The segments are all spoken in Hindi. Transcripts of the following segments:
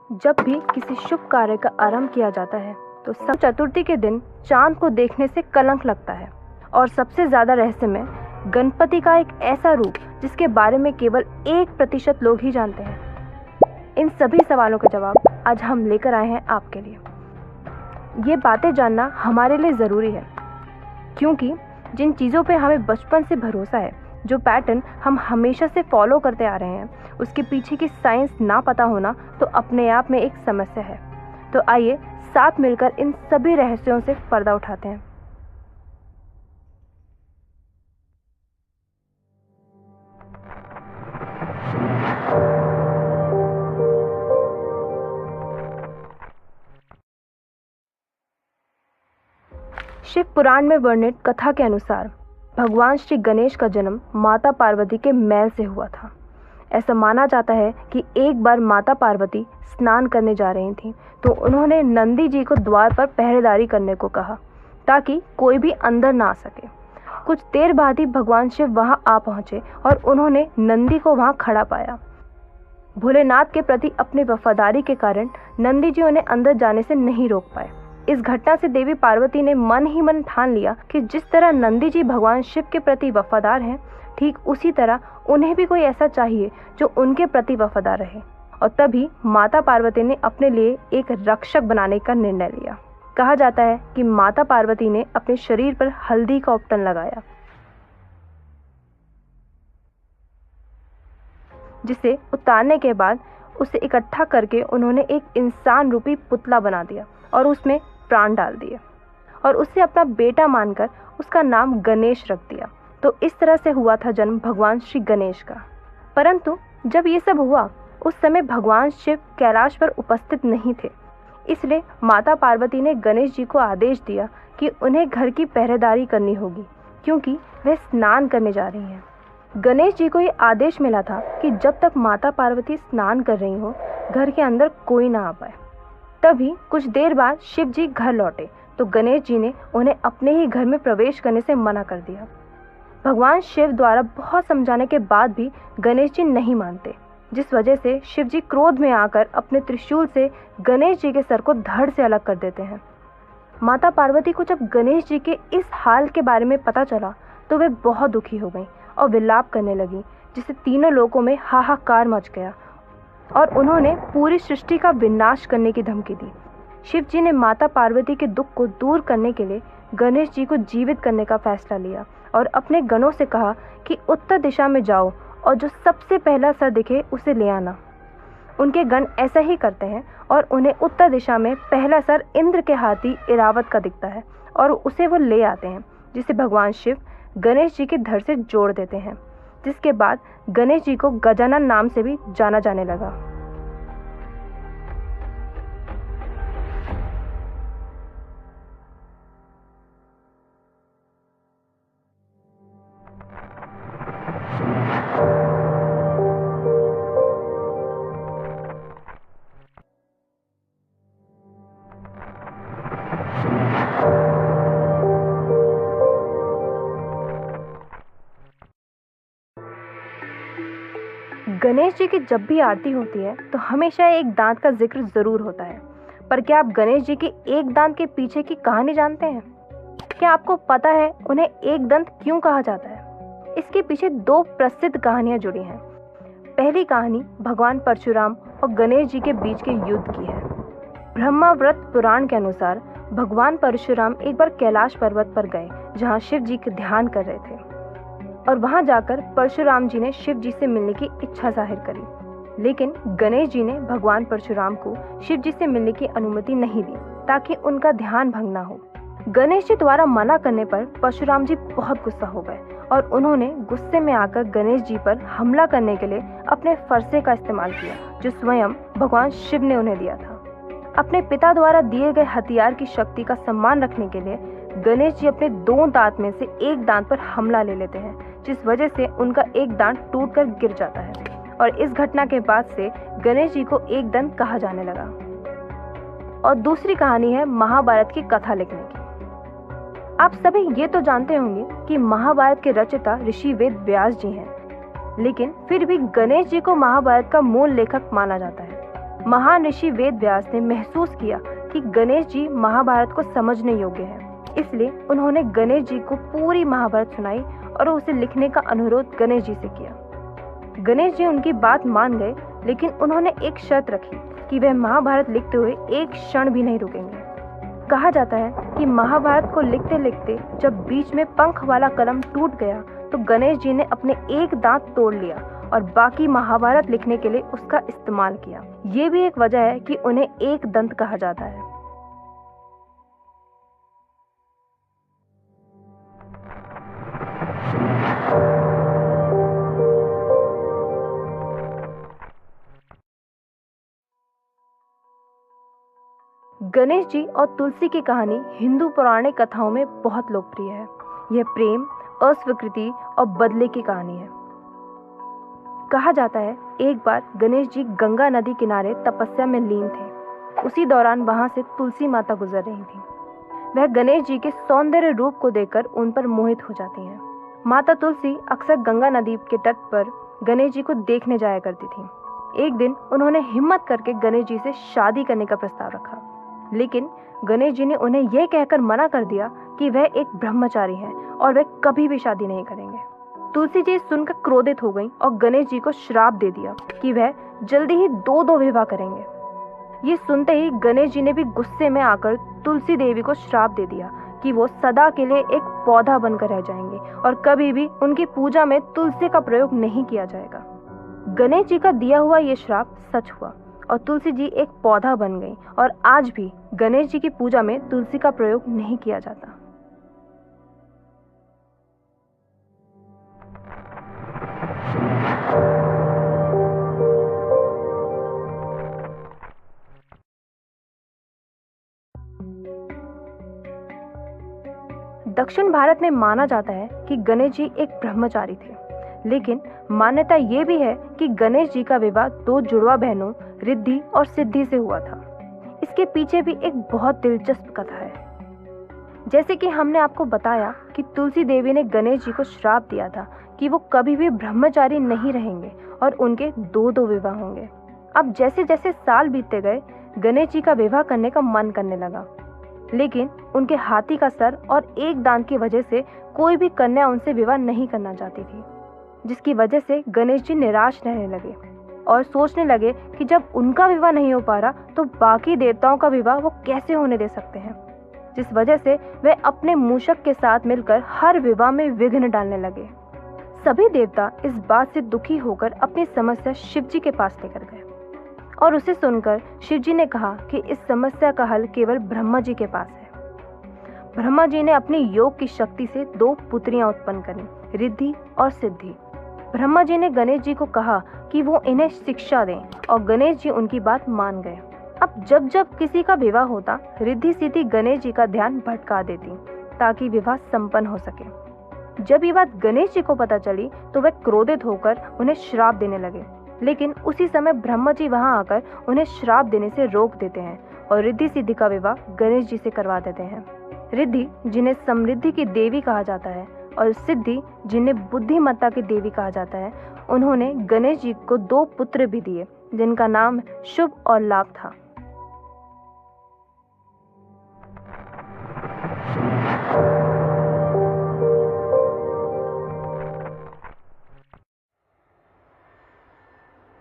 जब भी किसी शुभ कार्य का आरंभ किया जाता है तो चतुर्थी के दिन चांद को देखने से कलंक लगता है। और सबसे ज्यादा रहस्यमय गणपति का एक ऐसा रूप जिसके बारे में केवल 1% लोग ही जानते हैं। इन सभी सवालों का जवाब आज हम लेकर आए हैं आपके लिए। ये बातें जानना हमारे लिए ज़रूरी है, क्योंकि जिन चीज़ों पे हमें बचपन से भरोसा है, जो पैटर्न हम हमेशा से फॉलो करते आ रहे हैं, उसके पीछे की साइंस ना पता होना तो अपने आप में एक समस्या है। तो आइए साथ मिलकर इन सभी रहस्यों से पर्दा उठाते हैं। शिव पुराण में वर्णित कथा के अनुसार भगवान श्री गणेश का जन्म माता पार्वती के मैल से हुआ था। ऐसा माना जाता है कि एक बार माता पार्वती स्नान करने जा रही थीं, तो उन्होंने नंदी जी को द्वार पर पहरेदारी करने को कहा ताकि कोई भी अंदर ना आ सके। कुछ देर बाद ही भगवान शिव वहां आ पहुंचे और उन्होंने नंदी को वहां खड़ा पाया। भोलेनाथ के प्रति अपनी वफादारी के कारण नंदी जी उन्हें अंदर जाने से नहीं रोक पाए। इस घटना से देवी पार्वती ने मन ही मन ठान लिया कि जिस तरह नंदी जी भगवान शिव के प्रति वफादार हैं, ठीक उसी तरह उन्हें भी कोई ऐसा चाहिए जो उनके प्रति वफादार रहे। और तभी माता पार्वती ने अपने लिए एक रक्षक बनाने का निर्णय लिया। कहा जाता है कि माता पार्वती ने अपने शरीर पर हल्दी का उपटन लगाया, जिसे उतारने के बाद उसे इकट्ठा करके उन्होंने एक इंसान रूपी पुतला बना दिया और उसमें प्राण डाल दिए और उसे अपना बेटा मानकर उसका नाम गणेश रख दिया। तो इस तरह से हुआ था जन्म भगवान श्री गणेश का। परंतु जब ये सब हुआ, उस समय भगवान शिव कैलाश पर उपस्थित नहीं थे। इसलिए माता पार्वती ने गणेश जी को आदेश दिया कि उन्हें घर की पहरेदारी करनी होगी, क्योंकि वे स्नान करने जा रही हैं। गणेश जी को ये आदेश मिला था कि जब तक माता पार्वती स्नान कर रही हो, घर के अंदर कोई ना आ पाए। तभी कुछ देर बाद शिव जी घर लौटे तो गणेश जी ने उन्हें अपने ही घर में प्रवेश करने से मना कर दिया। भगवान शिव द्वारा बहुत समझाने के बाद भी गणेश जी नहीं मानते, जिस वजह से शिव जी क्रोध में आकर अपने त्रिशूल से गणेश जी के सर को धड़ से अलग कर देते हैं। माता पार्वती को जब गणेश जी के इस हाल के बारे में पता चला तो वे बहुत दुखी हो गईं और विलाप करने लगी, जिससे तीनों लोकों में हाहाकार मच गया और उन्होंने पूरी सृष्टि का विनाश करने की धमकी दी। शिव जी ने माता पार्वती के दुख को दूर करने के लिए गणेश जी को जीवित करने का फैसला लिया और अपने गणों से कहा कि उत्तर दिशा में जाओ और जो सबसे पहला सर दिखे उसे ले आना। उनके गण ऐसा ही करते हैं और उन्हें उत्तर दिशा में पहला सर इंद्र के हाथी इरावत का दिखता है और उसे वो ले आते हैं, जिसे भगवान शिव गणेश जी के धड़ से जोड़ देते हैं, जिसके बाद गणेश जी को गजानन नाम से भी जाना जाने लगा। गणेश जी की जब भी आरती होती है तो हमेशा एक दांत का जिक्र जरूर होता है। पर क्या आप गणेश जी के एक दांत के पीछे की कहानी जानते हैं? क्या आपको पता है उन्हें एक दंत क्यों कहा जाता है? इसके पीछे 2 प्रसिद्ध कहानियां जुड़ी हैं। पहली कहानी भगवान परशुराम और गणेश जी के बीच के युद्ध की है। ब्रह्माव्रत पुराण के अनुसार भगवान परशुराम एक बार कैलाश पर्वत पर गए, जहाँ शिव जी का ध्यान कर रहे थे, और वहां जाकर परशुराम जी ने शिव जी से मिलने की इच्छा जाहिर करी। लेकिन गणेश जी ने भगवान परशुराम को शिव जी से मिलने की अनुमति नहीं दी ताकि उनका ध्यान भंग ना हो। गणेश जी द्वारा मना करने पर परशुराम जी बहुत गुस्सा हो गए और उन्होंने गुस्से में आकर गणेश जी पर हमला करने के लिए अपने फरसे का इस्तेमाल किया, जो स्वयं भगवान शिव ने उन्हें दिया था। अपने पिता द्वारा दिए गए हथियार की शक्ति का सम्मान रखने के लिए गणेश जी अपने 2 दांत में से एक दांत पर हमला ले लेते हैं, जिस वजह से उनका एक दांत टूटकर गिर जाता है। और इस घटना के बाद से गणेश जी को एक दंत कहा जाने लगा। और दूसरी कहानी है महाभारत की कथा लिखने की। आप सभी ये तो जानते होंगे कि महाभारत के रचयिता ऋषि वेद व्यास जी हैं, लेकिन फिर भी गणेश जी को महाभारत का मूल लेखक माना जाता है। महान ऋषि वेद व्यास ने महसूस किया कि गणेश जी महाभारत को समझने योग्य हैं। इसलिए उन्होंने गणेश जी को पूरी महाभारत सुनाई और उसे लिखने का अनुरोध गणेश जी से किया। गणेश जी उनकी बात मान गए, लेकिन उन्होंने एक शर्त रखी कि वह महाभारत लिखते हुए एक क्षण भी नहीं रुकेंगे। कहा जाता है कि महाभारत को लिखते लिखते जब बीच में पंख वाला कलम टूट गया तो गणेश जी ने अपने एक दांत तोड़ लिया और बाकी महाभारत लिखने के लिए उसका इस्तेमाल किया। ये भी एक वजह है कि उन्हें एक दंत कहा जाता है। गणेश जी और तुलसी की कहानी हिंदू पौराणिक कथाओं में बहुत लोकप्रिय है। यह प्रेम, अस्वीकृति और बदले की कहानी है। कहा जाता है एक बार गणेश जी गंगा नदी किनारे तपस्या में लीन थे। उसी दौरान वहां से तुलसी माता गुजर रही थी। वह गणेश जी के सौंदर्य रूप को देखकर उन पर मोहित हो जाती हैं। माता तुलसी अक्सर गंगा नदी के तट पर गणेश जी को देखने जाया करती थी। एक दिन उन्होंने हिम्मत करके गणेश जी से शादी करने का प्रस्ताव रखा, लेकिन गणेश जी ने उन्हें यह कहकर मना कर दिया कि वह एक ब्रह्मचारी हैं और वह कभी भी शादी नहीं करेंगे। तुलसी जी सुनकर क्रोधित हो गईं और गणेश जी को श्राप दे दिया कि वह जल्दी ही दो विवाह करेंगे। ये सुनते ही गणेश जी ने भी गुस्से में आकर तुलसी देवी को श्राप दे दिया कि वो सदा के लिए एक पौधा बनकर रह जाएंगे और कभी भी उनकी पूजा में तुलसी का प्रयोग नहीं किया जाएगा। गणेश जी का दिया हुआ ये श्राप सच हुआ और तुलसी जी एक पौधा बन गई और आज भी गणेश जी की पूजा में तुलसी का प्रयोग नहीं किया जाता। दक्षिण भारत में माना जाता है कि गणेश जी एक ब्रह्मचारी थे, लेकिन मान्यता ये भी है कि गणेश जी का विवाह दो जुड़वा बहनों रिद्धि और सिद्धि से हुआ था। इसके पीछे भी एक बहुत दिलचस्प कथा है। जैसे कि हमने आपको बताया कि तुलसी देवी ने गणेश जी को श्राप दिया था कि वो कभी भी ब्रह्मचारी नहीं रहेंगे और उनके दो विवाह होंगे। अब जैसे जैसे साल बीतते गए, गणेश जी का विवाह करने का मन करने लगा, लेकिन उनके हाथी का सर और एक दांत की वजह से कोई भी कन्या उनसे विवाह नहीं करना चाहती थी, जिसकी वजह से गणेश जी निराश रहने लगे और सोचने लगे कि जब उनका विवाह नहीं हो पा रहा तो बाकी देवताओं का विवाह वो कैसे होने दे सकते हैं। जिस वजह से वे अपने मूषक के साथ मिलकर हर विवाह में विघ्न डालने लगे। सभी देवता इस बात से दुखी होकर अपनी समस्या शिव जी के पास लेकर गए और उसे सुनकर शिव जी ने कहा कि इस समस्या का हल केवल ब्रह्मा जी के पास है। ब्रह्मा जी ने अपनी योग की शक्ति से दो पुत्रियां उत्पन्न करी, रिद्धि और सिद्धि। ब्रह्मा जी ने गणेश जी को कहा कि वो इन्हें शिक्षा दें और गणेश जी उनकी बात मान गए। अब जब जब किसी का विवाह होता, रिद्धि सिद्धि गणेश जी का ध्यान भटका देती ताकि विवाह संपन्न हो सके। जब ये बात गणेश जी को पता चली तो वे क्रोधित होकर उन्हें श्राप देने लगे, लेकिन उसी समय ब्रह्मा जी वहां आकर उन्हें श्राप देने से रोक देते हैं और रिद्धि सिद्धि का विवाह गणेश जी से करवा देते हैं। रिद्धि, जिन्हें समृद्धि की देवी कहा जाता है, और सिद्धि, जिन्हें बुद्धिमत्ता की देवी कहा जाता है, उन्होंने गणेश जी को दो पुत्र भी दिए जिनका नाम शुभ और लाभ था।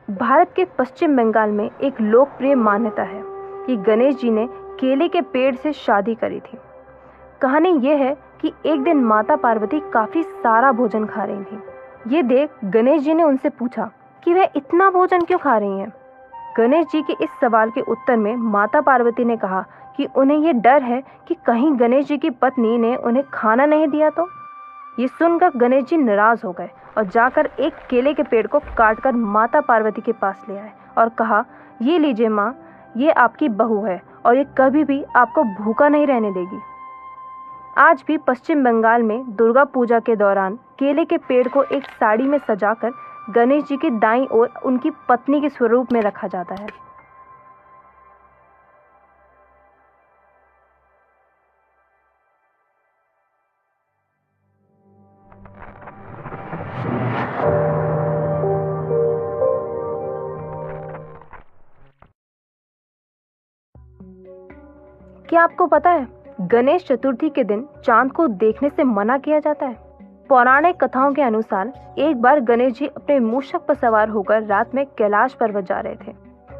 भारत के पश्चिम बंगाल में एक लोकप्रिय मान्यता है कि गणेश जी ने केले के पेड़ से शादी करी थी। कहानी यह है कि एक दिन माता पार्वती काफी सारा भोजन खा रही थी। ये देख गणेश जी ने उनसे पूछा कि वह इतना भोजन क्यों खा रही हैं। गणेश जी के इस सवाल के उत्तर में माता पार्वती ने कहा कि उन्हें यह डर है कि कहीं गणेश जी की पत्नी ने उन्हें खाना नहीं दिया तो। ये सुनकर गणेश जी नाराज हो गए और जाकर एक केले के पेड़ को काटकर माता पार्वती के पास ले आए और कहा, ये लीजिए माँ, ये आपकी बहू है और ये कभी भी आपको भूखा नहीं रहने देगी। आज भी पश्चिम बंगाल में दुर्गा पूजा के दौरान केले के पेड़ को एक साड़ी में सजाकर गणेश जी की दाईं ओर उनकी पत्नी के स्वरूप में रखा जाता है। क्या आपको पता है गणेश चतुर्थी के दिन चांद को देखने से मना किया जाता है? पौराणिक कथाओं के अनुसार एक बार गणेश जी अपने मूषक पर सवार होकर रात में कैलाश पर्वत जा रहे थे।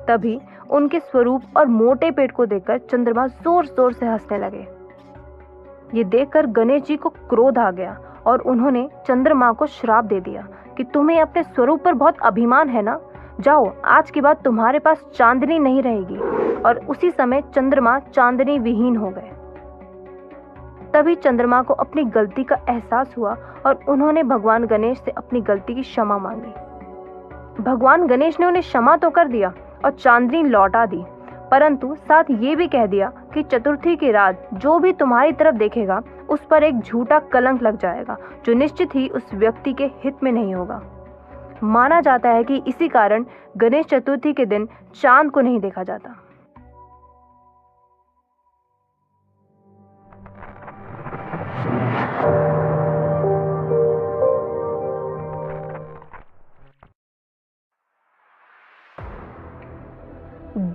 तभी उनके स्वरूप और मोटे पेट को देखकर चंद्रमा जोर जोर से हंसने लगे। ये देखकर गणेश जी को क्रोध आ गया और उन्होंने चंद्रमा को श्राप दे दिया कि तुम्हें अपने स्वरूप पर बहुत अभिमान है ना, जाओ आज के बाद तुम्हारे पास चांदनी नहीं रहेगी। और उसी समय चंद्रमा चांदनी विहीन हो गए। तभी चंद्रमा को अपनी गलती का एहसास हुआ और उन्होंने भगवान गणेश से अपनी गलती की क्षमा मांगी। भगवान गणेश ने उन्हें क्षमा तो कर दिया और चांदनी लौटा दी, परंतु साथ ये भी कह दिया कि चतुर्थी की रात जो भी तुम्हारी तरफ देखेगा उस पर एक झूठा कलंक लग जाएगा जो निश्चित ही उस व्यक्ति के हित में नहीं होगा। माना जाता है कि इसी कारण गणेश चतुर्थी के दिन चांद को नहीं देखा जाता।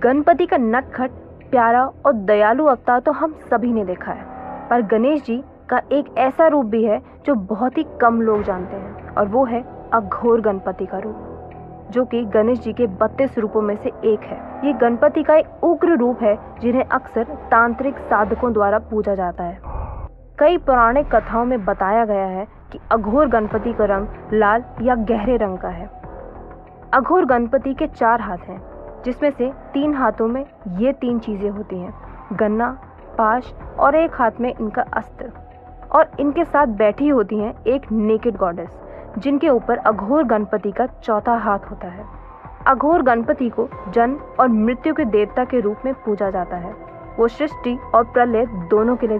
गणपति का नटखट, प्यारा और दयालु अवतार तो हम सभी ने देखा है, पर गणेश जी का एक ऐसा रूप भी है जो बहुत ही कम लोग जानते हैं और वो है अघोर गणपति का रूप, जो कि गणेश जी के 32 रूपों में से एक है। ये गणपति का एक उग्र रूप है जिन्हें अक्सर तांत्रिक साधकों द्वारा पूजा जाता है। कई पौराणिक कथाओं में बताया गया है कि अघोर गणपति का रंग लाल या गहरे रंग का है। अघोर गणपति के 4 हाथ हैं, जिसमें से 3 हाथों में ये 3 चीजें होती हैं, गन्ना, पाश और एक हाथ में इनका अस्त्र। और इनके साथ बैठी होती हैं एक नेकेड गॉडेस, जिनके ऊपर अघोर गणपति का 4था हाथ होता है। अघोर गणपति को जन्म और मृत्यु के देवता के रूप में पूजा जाता है। वो सृष्टि और प्रलय दोनों के लिए